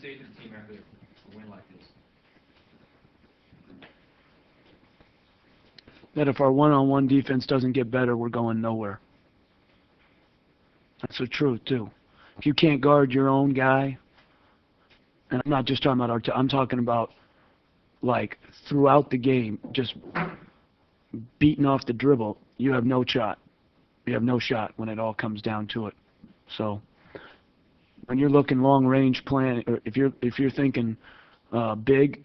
say to the team after a win like this? That if our one-on-one defense doesn't get better, we're going nowhere. That's the truth, too. If you can't guard your own guy, and I'm not just talking about I'm talking about, like, throughout the game, just beating off the dribble, you have no shot. You have no shot when it all comes down to it. So when you're looking long-range plan, or if you're thinking big,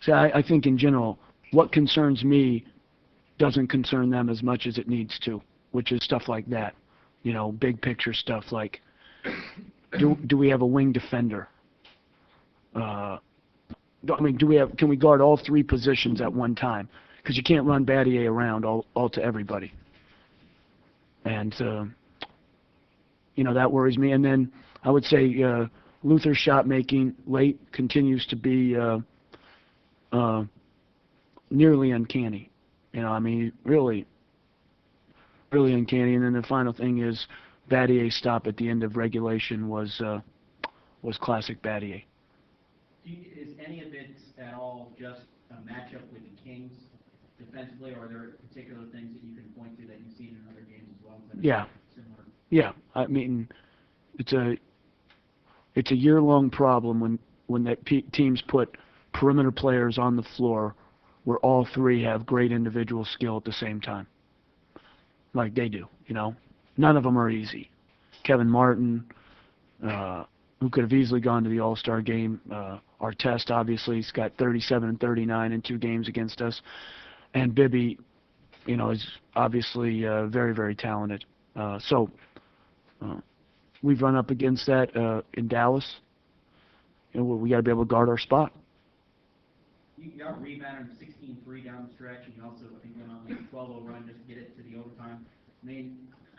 I think in general, what concerns me doesn't concern them as much as it needs to, which is stuff like that. You know, big picture stuff like, do we have a wing defender? Can we guard all three positions at one time? Because you can't run Battier around all to everybody. And, that worries me. And then I would say Luther's shot making late continues to be nearly uncanny. Really, really uncanny. And then the final thing is Battier's stop at the end of regulation was classic Battier. Is any of it at all just a matchup with the Kings defensively, or are there particular things that you can point to that you've seen in other games as well? Yeah. Similar? Yeah. It's a year-long problem when that teams put perimeter players on the floor where all three have great individual skill at the same time, like they do. None of them are easy. Kevin Martin, who could have easily gone to the All-Star game. Artest, obviously, he's got 37 and 39 in 2 games against us. And Bibby, is obviously very, very talented. We've run up against that in Dallas. We got to be able to guard our spot. You got rebounded 16-3 down the stretch, and you also, I think, went on like a 12-0 run just to get it to the overtime.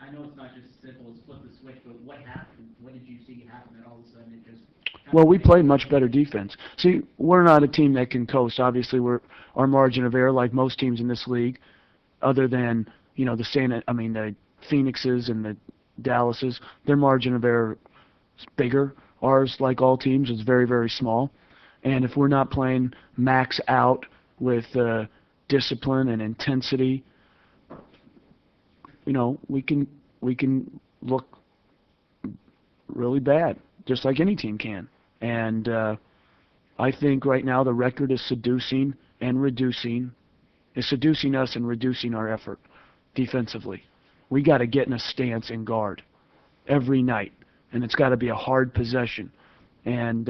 I know it's not just as simple as flip the switch, but what happened? What did you see happen that all of a sudden it just... Well, we played much better defense. See, we're not a team that can coast. Obviously, our margin of error, like most teams in this league, other than the Phoenixes and the Dallases, their margin of error is bigger. Ours, like all teams, is very, very small. And if we're not playing max out with discipline and intensity, we can look really bad, just like any team can. And I think right now the record is seducing us and reducing our effort defensively. We got to get in a stance and guard every night, and it's got to be a hard possession. And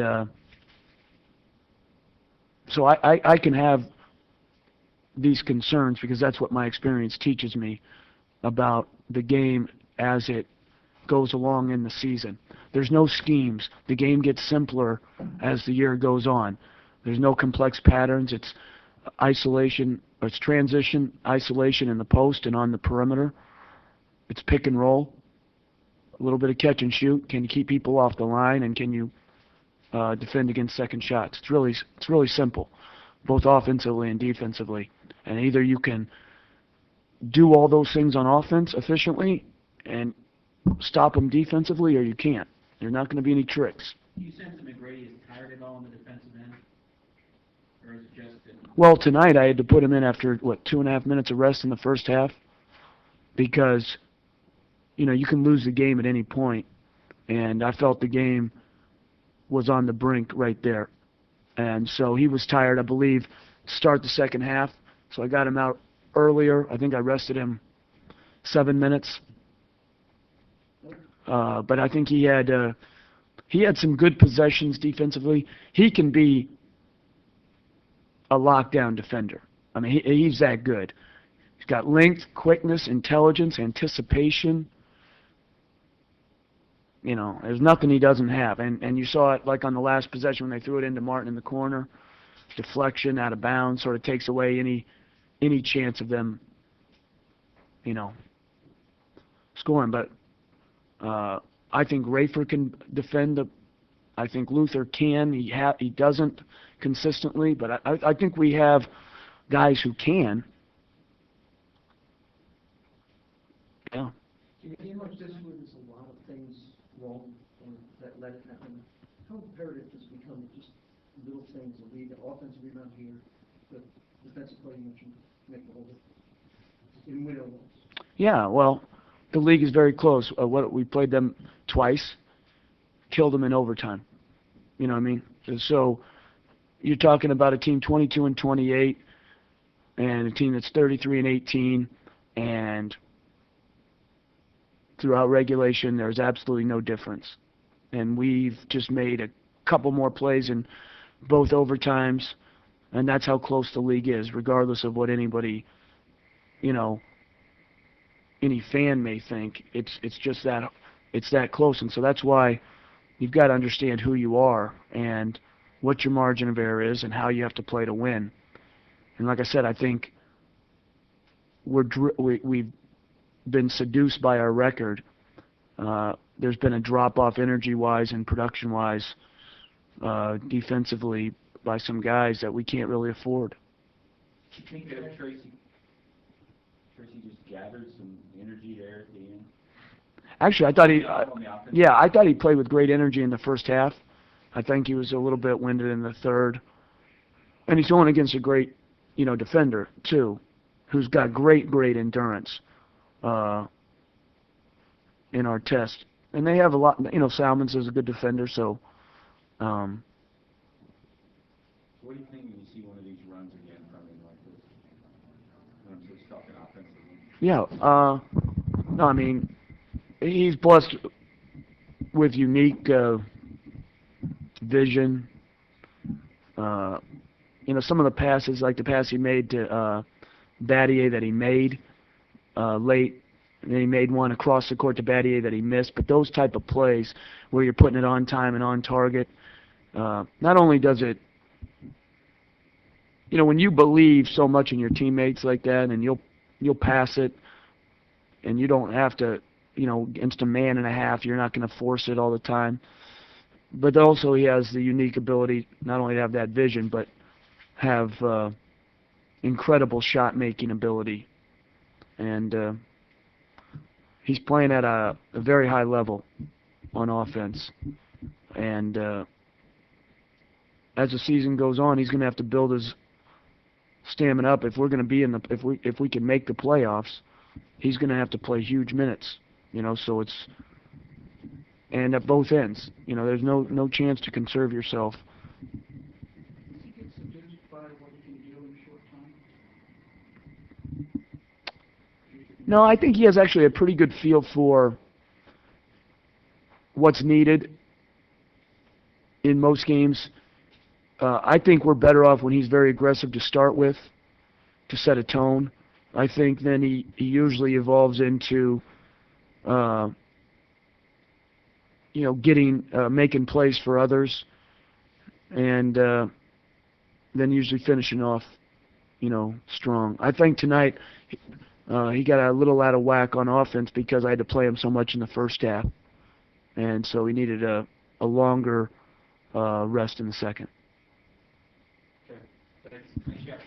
so I can have these concerns because that's what my experience teaches me about the game as it goes along in the season. There's no schemes. The game gets simpler as the year goes on. There's no complex patterns. It's isolation, or it's transition, isolation in the post and on the perimeter. It's pick and roll, a little bit of catch and shoot. Can you keep people off the line, and can you defend against second shots? It's really simple, both offensively and defensively. And either you can do all those things on offense efficiently and stop them defensively, or you can't. There's not going to be any tricks. Do you sense that McGrady is tired at all on the defensive end? Or is it just... Well, tonight I had to put him in after, 2.5 minutes of rest in the first half, because, you can lose the game at any point, and I felt the game was on the brink right there. And so he was tired, I believe, to start the second half, so I got him out earlier. I think I rested him 7 minutes. But I think he had some good possessions defensively. He can be a lockdown defender. He's that good. He's got length, quickness, intelligence, anticipation. There's nothing he doesn't have. And you saw it like on the last possession when they threw it into Martin in the corner. Deflection, out of bounds, sort of takes away any chance of them, scoring. But I think Rafer can defend I think Luther can. He doesn't consistently, but I think we have guys who can. Yeah. In a game like this where there's a lot of things wrong that let it happen. How imperative does it become just little things, the lead, the offensive rebound here, the defensive play you mentioned, make the whole difference in win or loss? Yeah, well, the league is very close. We played them twice, killed them in overtime. You know what I mean? So you're talking about a team 22-28 and a team that's 33-18, and throughout regulation there's absolutely no difference. And we've just made a couple more plays in both overtimes, and that's how close the league is, regardless of what anybody, you know, any fan may think. It's just that it's that close, and so that's why you've got to understand who you are and what your margin of error is and how you have to play to win. And like I said, I think we've been seduced by our record. There's been a drop-off energy-wise and production-wise defensively by some guys that we can't really afford. Do you think that Tracy just gathered some energy there at the end? Actually, I thought I thought he played with great energy in the first half. I think he was a little bit winded in the third. And he's going against a great, defender, too, who's got great endurance in our test. And they have a lot, Salmons is a good defender, so... What do you think when you see one of these runs again from him like this? When I'm just talking offensively. Yeah, no, I mean, he's blessed with unique vision. Some of the passes, like the pass he made to Battier that he made late, and then he made one across the court to Battier that he missed. But those type of plays where you're putting it on time and on target, not only does it, when you believe so much in your teammates like that, and you'll pass it, and you don't have to, against a man and a half, you're not going to force it all the time. But also he has the unique ability not only to have that vision, but have incredible shot-making ability. And he's playing at a very high level on offense. And as the season goes on, he's going to have to build his stamina up. If we're going to be if we can make the playoffs, he's going to have to play huge minutes. So it's, and at both ends, there's no chance to conserve yourself. Does he get seduced by what he can do in a short time? No, I think he has actually a pretty good feel for what's needed in most games. I think we're better off when he's very aggressive to start with, to set a tone. I think then he usually evolves into, making plays for others, and then usually finishing off, strong. I think tonight he got a little out of whack on offense because I had to play him so much in the first half, and so he needed a longer rest in the second. Okay, thanks. Thanks, Jeff.